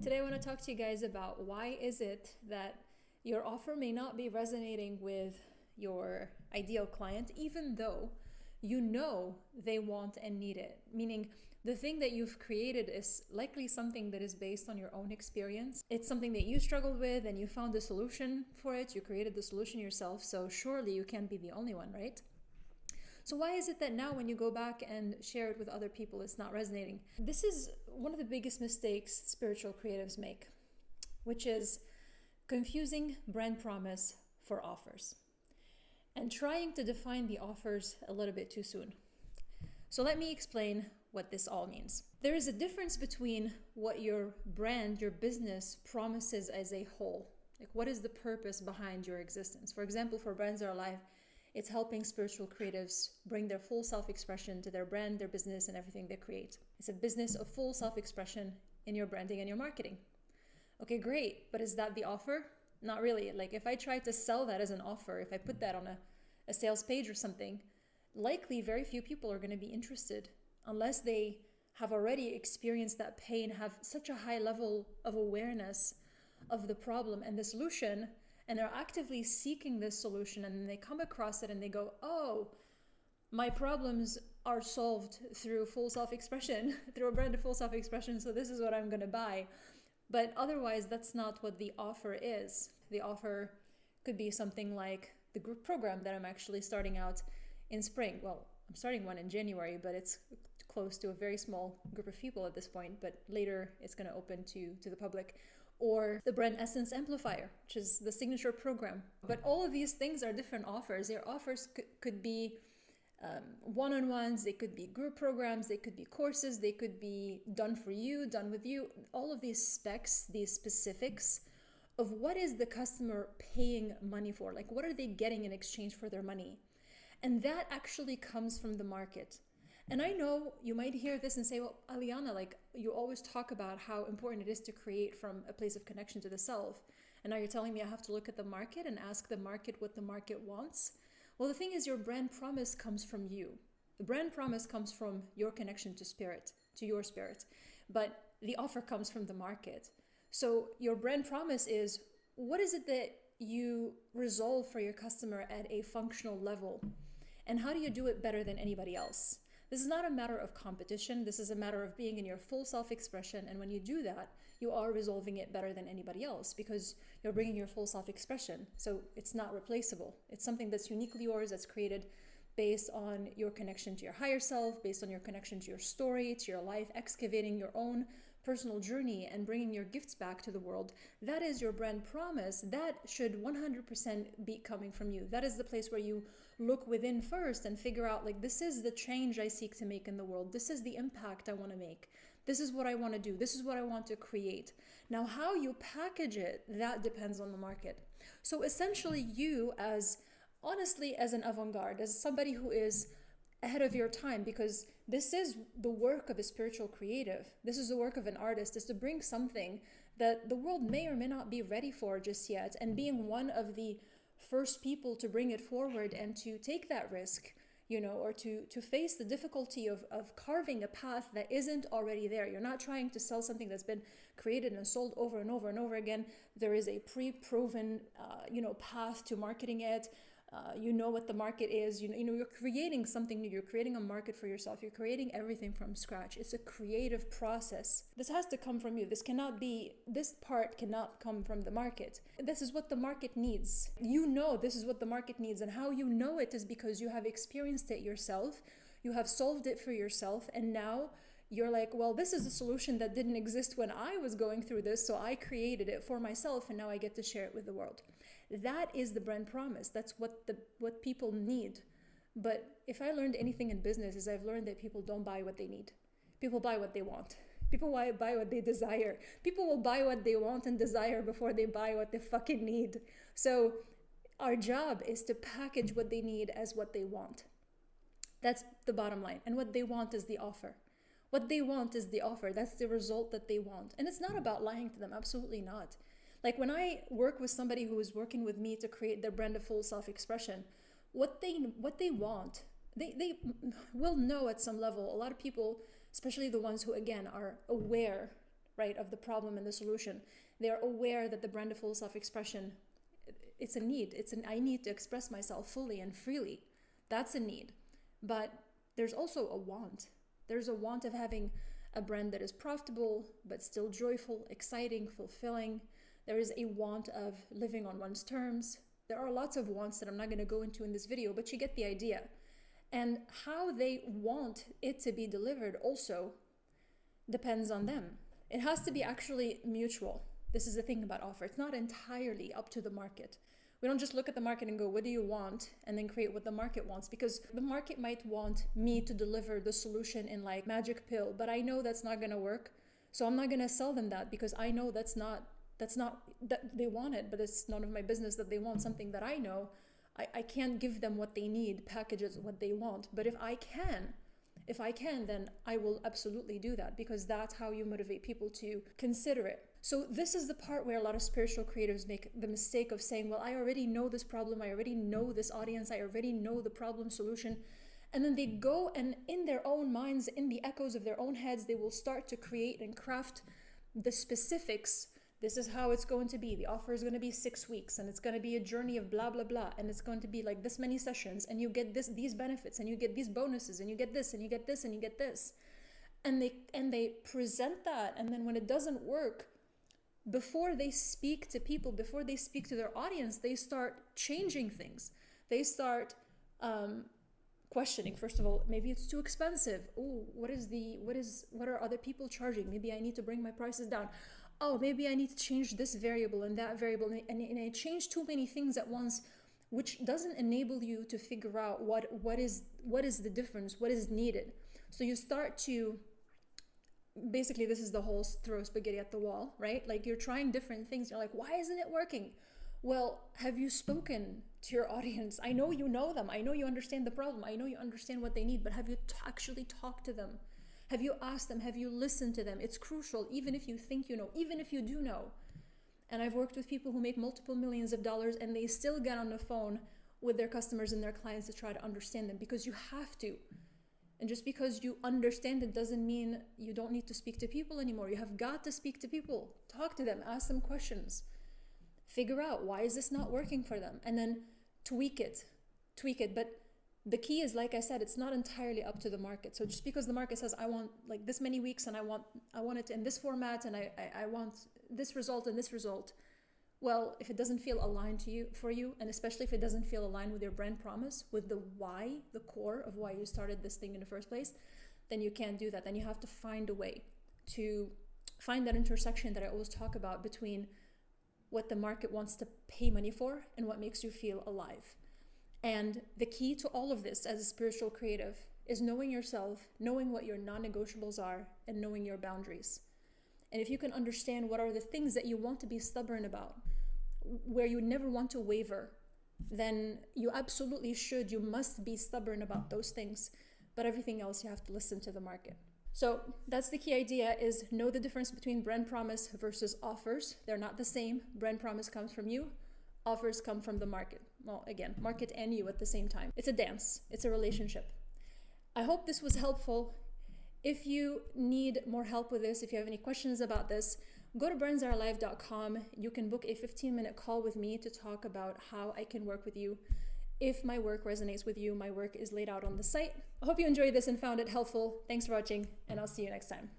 Today I want to talk to you guys about why is it that your offer may not be resonating with your ideal client, even though you know they want and need it. Meaning the thing that you've created is likely something that is based on your own experience. It's something that you struggled with and you found a solution for it. You created the solution yourself. So surely you can't be the only one, right? So why is it that now when you go back and share it with other people, it's not resonating? This is one of the biggest mistakes spiritual creatives make, which is confusing brand promise for offers and trying to define the offers a little bit too soon. So let me explain what this all means. There is a difference between what your brand, your business promises as a whole. Like, what is the purpose behind your existence? For example, for Brands That Are Alive, it's helping spiritual creatives bring their full self-expression to their brand, their business, and everything they create. It's a business of full self-expression in your branding and your marketing. Okay, great. But is that the offer? Not really. Like, if I try to sell that as an offer, if I put that on a sales page or something, likely very few people are going to be interested unless they have already experienced that pain, have such a high level of awareness of the problem and the solution, and they're actively seeking this solution, and then they come across it and they go, oh, my problems are solved through full self-expression, through a brand of full self-expression, so this is what I'm going to buy. But otherwise, that's not what the offer is. The offer could be something like the group program that I'm actually starting out in spring. Well, I'm starting one in January, but it's close to a very small group of people at this point, but later it's going to open to the public. Or the Brand Essence Amplifier, which is the signature program. But all of these things are different offers. Their offers could be one-on-ones, they could be group programs, they could be courses, they could be done for you, done with you. All of these specs, these specifics of what is the customer paying money for? Like, what are they getting in exchange for their money? And that actually comes from the market. And I know you might hear this and say, well, Aliana, like, you always talk about how important it is to create from a place of connection to the self. And now you're telling me I have to look at the market and ask the market what the market wants. Well, the thing is, your brand promise comes from you. The brand promise comes from your connection to spirit, to your spirit. But the offer comes from the market. So your brand promise is, what is it that you resolve for your customer at a functional level? And how do you do it better than anybody else? This is not a matter of competition. This is a matter of being in your full self-expression. And when you do that, you are resolving it better than anybody else because you're bringing your full self-expression. So it's not replaceable. It's something that's uniquely yours, that's created based on your connection to your higher self, based on your connection to your story, to your life, excavating your own personal journey and bringing your gifts back to the world. That is your brand promise. That should 100% be coming from you. That is the place where you look within first and figure out, like, this is the change I seek to make in the world. This is the impact I want to make. This is what I want to do. This is what I want to create. Now, how you package it, that depends on the market. So essentially, you honestly, as an avant-garde, as somebody who is ahead of your time, because this is the work of a spiritual creative. This is the work of an artist, is to bring something that the world may or may not be ready for just yet, and being one of the first people to bring it forward and to take that risk, or to face the difficulty of carving a path that isn't already there. You're not trying to sell something that's been created and sold over and over and over again. There is a pre-proven, path to marketing it. You know what the market is. You're creating something new. You're creating a market for yourself. You're creating everything from scratch. It's a creative process. This has to come from you. This part cannot come from the market. This is what the market needs. This is what the market needs, and how you know it is because you have experienced it yourself. You have solved it for yourself, and now you're like, well, this is a solution that didn't exist when I was going through this, so I created it for myself, and now I get to share it with the world. That is the brand promise. That's what people need. But if I learned anything in business, is I've learned that people don't buy what they need. People buy what they want. People buy what they desire. People will buy what they want and desire before they buy what they fucking need. So our job is to package what they need as what they want. That's the bottom line. And what they want is the offer. What they want is the offer. That's the result that they want. And it's not about lying to them. Absolutely not. Like, when I work with somebody who is working with me to create their brand of full self-expression, what they want, they will know at some level. A lot of people, especially the ones who, again, are aware right, of the problem and the solution. They're aware that the brand of full self-expression, it's a need. I need to express myself fully and freely. That's a need. But there's also a want. There's a want of having a brand that is profitable, but still joyful, exciting, fulfilling. There is a want of living on one's terms. There are lots of wants that I'm not going to go into in this video, but you get the idea. And how they want it to be delivered also depends on them. It has to be actually mutual. This is the thing about offer. It's not entirely up to the market. We don't just look at the market and go, what do you want? And then create what the market wants, because the market might want me to deliver the solution in like magic pill, but I know that's not going to work. So I'm not going to sell them that, because I know that's not that they want it, but it's none of my business that they want something that I know. I can't give them what they need, packages what they want. But if I can, then I will absolutely do that, because that's how you motivate people to consider it. So this is the part where a lot of spiritual creatives make the mistake of saying, well, I already know this problem. I already know this audience. I already know the problem solution. And then they go and in their own minds, in the echoes of their own heads, they will start to create and craft the specifics. This is how it's going to be. The offer is going to be 6 weeks, and it's going to be a journey of blah, blah, blah. And it's going to be like this many sessions, and you get these benefits, and you get these bonuses, and you get this, and you get this, and you get this. And they present that. And then when it doesn't work, before they speak to people, before they speak to their audience, they start changing things. They start questioning. First of all, maybe it's too expensive. Oh, what are other people charging? Maybe I need to bring my prices down. Oh, maybe I need to change this variable and that variable. And I change too many things at once, which doesn't enable you to figure out what is the difference, what is needed. So you start to, basically this is the whole throw spaghetti at the wall, right? Like you're trying different things. You're like, why isn't it working? Well, have you spoken to your audience? I know you know them. I know you understand the problem. I know you understand what they need, but have you actually talked to them? Have you asked them? Have you listened to them? It's crucial, even if you think you know, even if you do know. And I've worked with people who make multiple millions of dollars, and they still get on the phone with their customers and their clients to try to understand them, because you have to. And just because you understand it doesn't mean you don't need to speak to people anymore. You have got to speak to people, talk to them, ask them questions, figure out why is this not working for them, and then tweak it. But the key is, like I said, it's not entirely up to the market. So just because the market says, I want like this many weeks, and I want it in this format, and I want this result and this result. Well, if it doesn't feel aligned for you, and especially if it doesn't feel aligned with your brand promise, with the why, the core of why you started this thing in the first place, then you can't do that. Then you have to find a way to find that intersection that I always talk about between what the market wants to pay money for and what makes you feel alive. And the key to all of this as a spiritual creative is knowing yourself, knowing what your non-negotiables are, and knowing your boundaries. And if you can understand what are the things that you want to be stubborn about, where you never want to waver, then you absolutely should. You must be stubborn about those things. But everything else, you have to listen to the market. So that's the key idea, is know the difference between brand promise versus offers. They're not the same. Brand promise comes from you. Offers come from the market. Well, again, market and you at the same time. It's a dance. It's a relationship. I hope this was helpful. If you need more help with this, if you have any questions about this, go to brandsarealive.com. You can book a 15-minute call with me to talk about how I can work with you. If my work resonates with you, my work is laid out on the site. I hope you enjoyed this and found it helpful. Thanks for watching, and I'll see you next time.